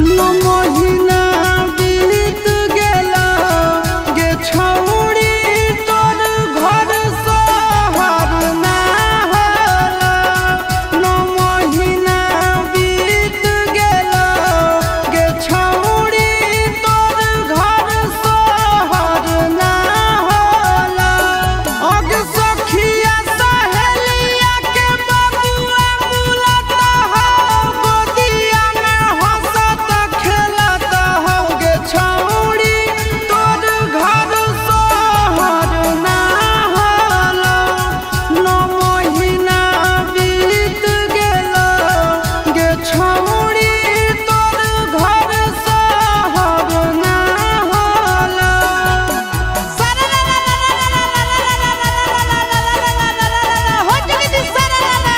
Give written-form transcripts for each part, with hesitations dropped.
नो महीना बीत गेला गे छौड़ी तोर घर सोहर ना होला। नो महीना बीत गेला गे छौड़ी तोर घर सोहर ना होला। अग सखिया सहेलिया के बबुआ बुलत हो गोदिया में हंसत खेलत हो गे छौड़ी तोर घर सोहर ना होला। नो महीना बीत गेला गे छौड़ी तोर घर सोहर ना होला। हो जगदी सरला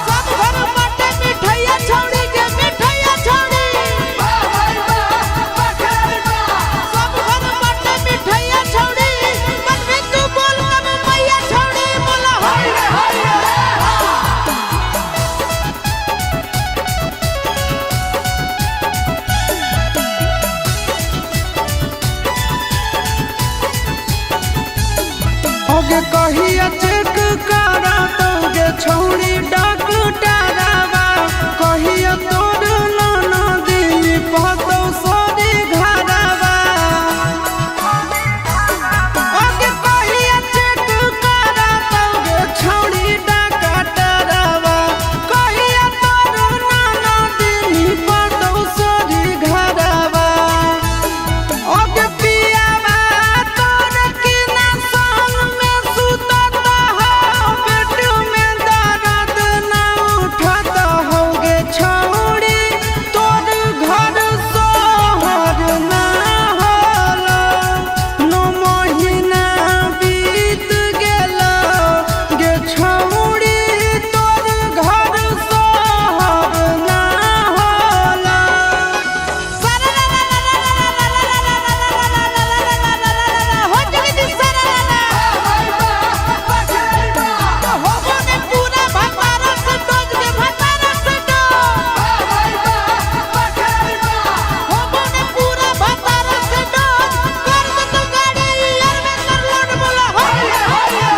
सब घर बाटे मिठाइया छौड़ी के मिठाइया छौड़ी सब घर बाटे मिठाइया छौड़ी मन में तू बोल कब मैया छौड़ी बोला हाय रे हाय रे। ओगे कहिया चेक करा तोगे छौड़ी डॉक्टरवा कहिया तोर नाना दिल पतो सोरी घरवा। ओगे कहिया चेक करा तोगे छौड़ी डॉक्टरवा कहिया तोर नाना दिल पतो सोरी घरवा। ओगे पियावा तोर किना संग में सुतत हो पेट में दर्द ना उठत हो गे छौड़ी तोर घर सोहर ना होला। नो महीना बीत गेला गे छौड़ी तोर घर सोहर ना होला। हो जगदी सरला होबो ने पूरा भतारा से डोज के भतारा से होबो ने पूरा भतारा से डोज कर दे तो गाड़ी यार में कर लोड बोला हाय रे हाय रे।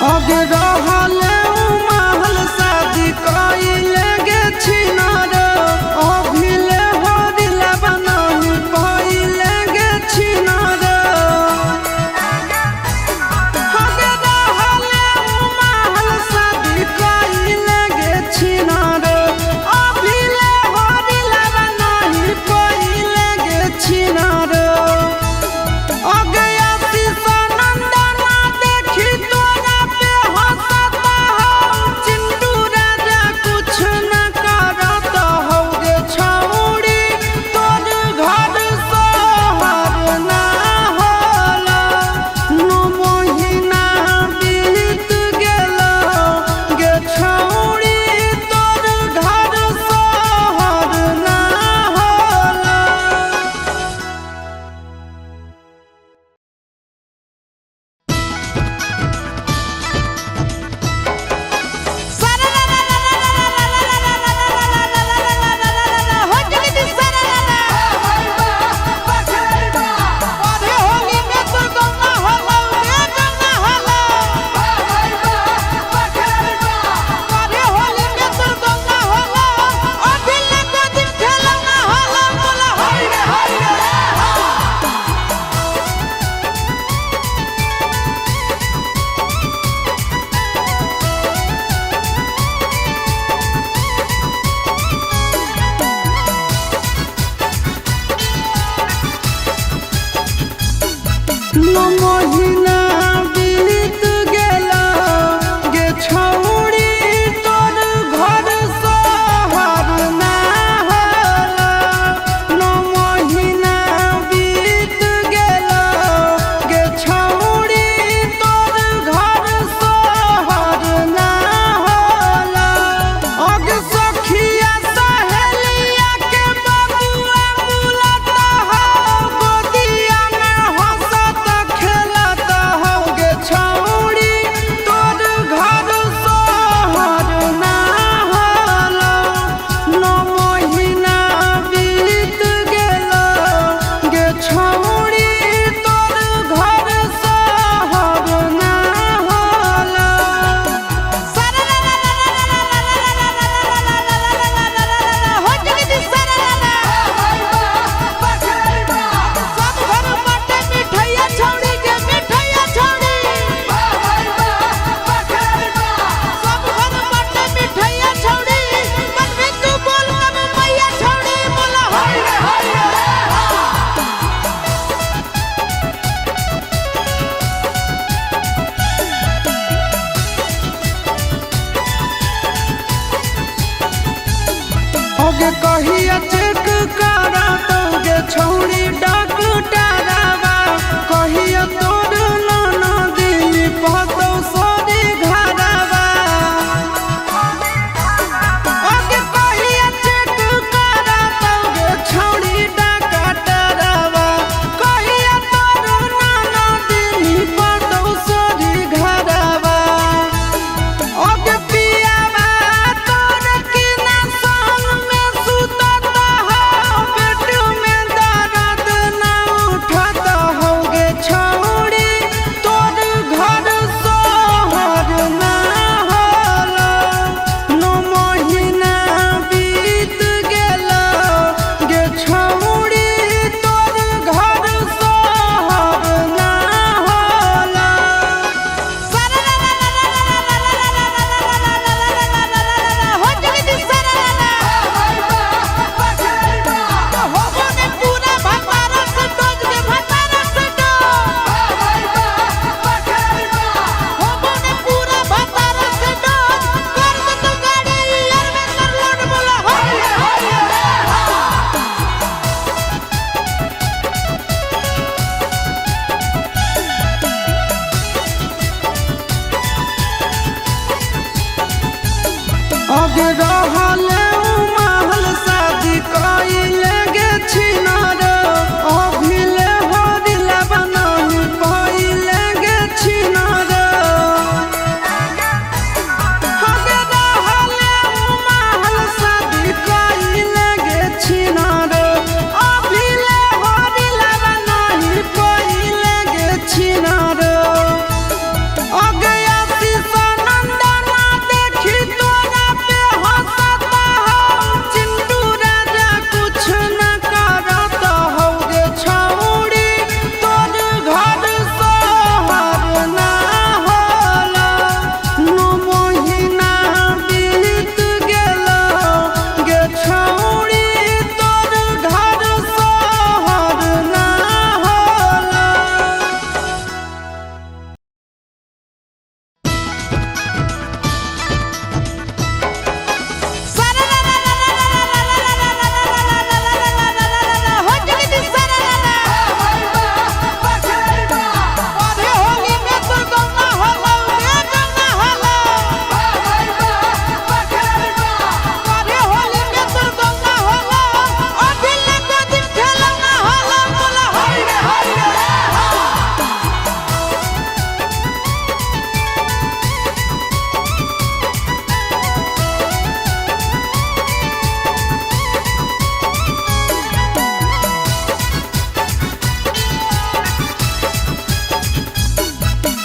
अग रहले महल शादी कइले गे छिनार अभिले हरिला बनाही पइले गे छिनार। अग रहले महल शादी कइले गे छिनार अभिले हरिला बनाही पइले गे छिनार। अगे आशीष नंदना देखी तोरा पे हंसत हो चिंटू राजा कुछ न करत हो गे छौड़ी तोर घर सोहर ना होला। नो महीना बीत गेला गे छौड़ी तोर घर सोहर ना होला। हो जगदी सरला अरे होली में तो गौना होला गे गौना होला। अरे होली में तो गौना होला अभिले को दिन खेलना होला बोला हाय रे हाय रे। नो महीना बीत गेला गे छौड़ी तोर घर सोहर ना होला। नो महीना बीत गेला गे छौड़ी तोर घर सोहर ना होला। अग सखिया सहेलिया के बबुआ बुलत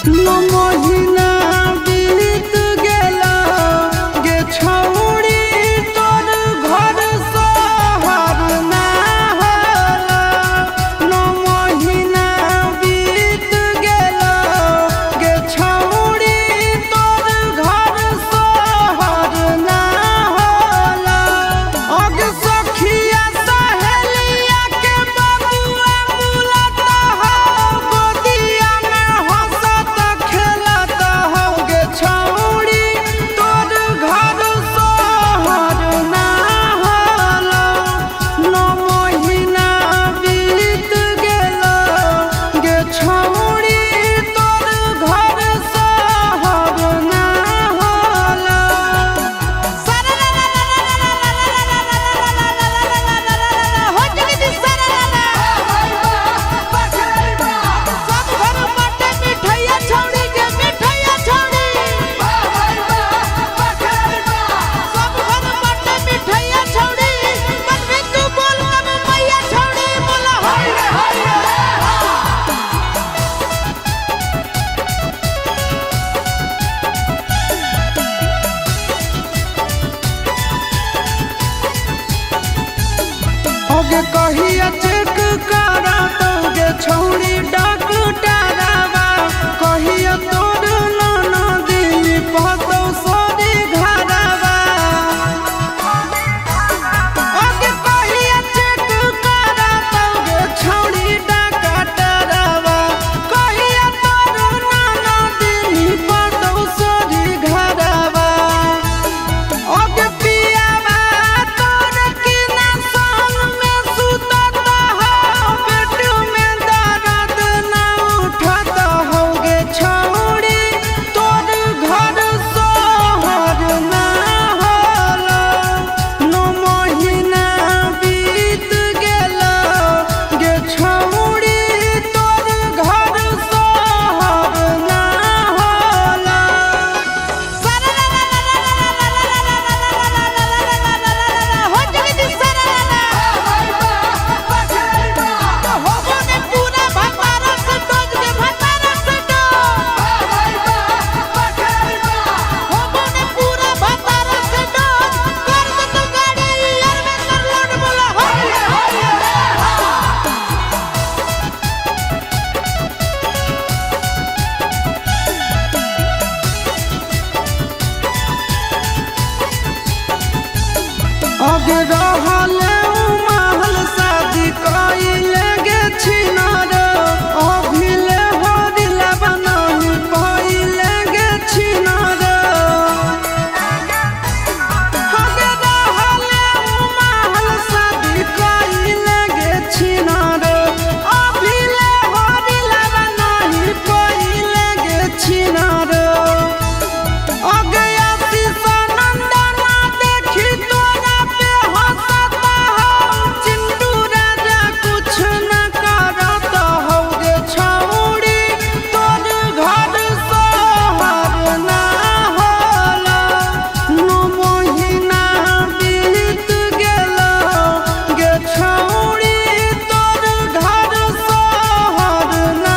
नो महीना बीत गेला गे छौड़ी तोर घर शहर ना होला। नो महीना बीत गेला गे छौड़ी तोर घर शहर ना होला। अग सखिया सहेलिया के बबुआ बुलाता हो गोदिया में हंसत खेलत हो गे छौड़ी तोर घर शहर ना होला। नो महीना बीत गेला गे छौड़ी तोर घर शहर ना होला। अगे कहिया चेक करा दोगे छौड़ी डॉक्टरवा कहिया तोर ननदी पतो सोरी घरवा। अगे कहिया चेक करा दोगे छौड़ी डॉक्टरवा कहिया तोर ननदी पतो सोरी घरवा। अगे पियावा तोर किना संग में सुतत हो पेट में दर्द ना उठत हो गे छौड़ी तोर घर शहर ना होला। नो महीना बीत गेला गे छौड़ी तोर घर शहर ना होला। अगे रहले महल शादी कइले गे छिनार अभिले हरिला बनाही कइले गे छिनार। अगे रहले महल शादी कइले गे छिनार अभिले हरिला बनाही कइले गे छिनार। अगे आशीष नंदना देखी तोरा पे हंसत हो चिंटू राजा कुछ न करत हो गे छौड़ी तोर घर शहर ना होला। नो महीना बीत गेला गे छौड़ी तोर घर शहर ना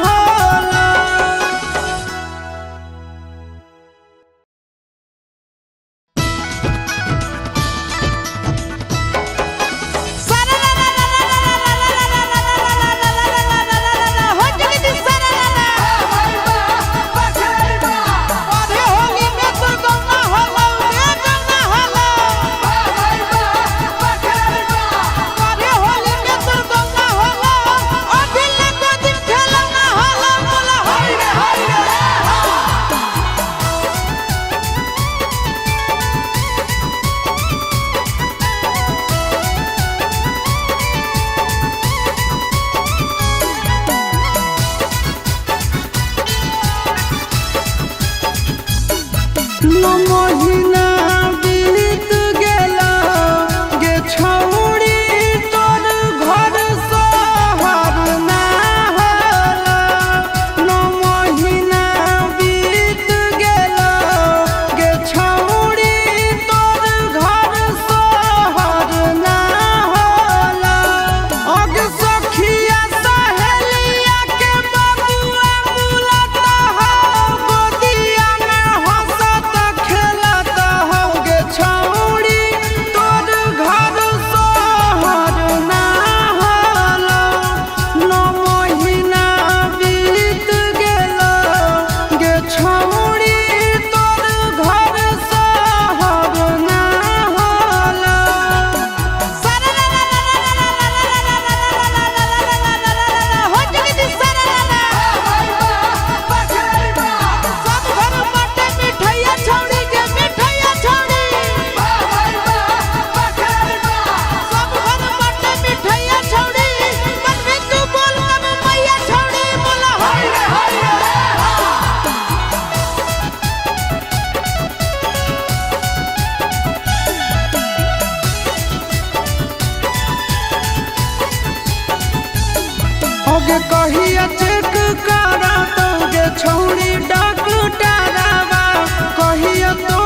होला। नो महीना बीत गेला गे छौड़ी तोर घर शहर ना होला। नो महीना बीत गेला गे छौड़ी तोर घर शहर ना होला। अग सखिया सहेलिया के बबुआ बुलाता होगे कहिया चेक करा दोगे छौड़ी डॉक्टरवा कहिया तो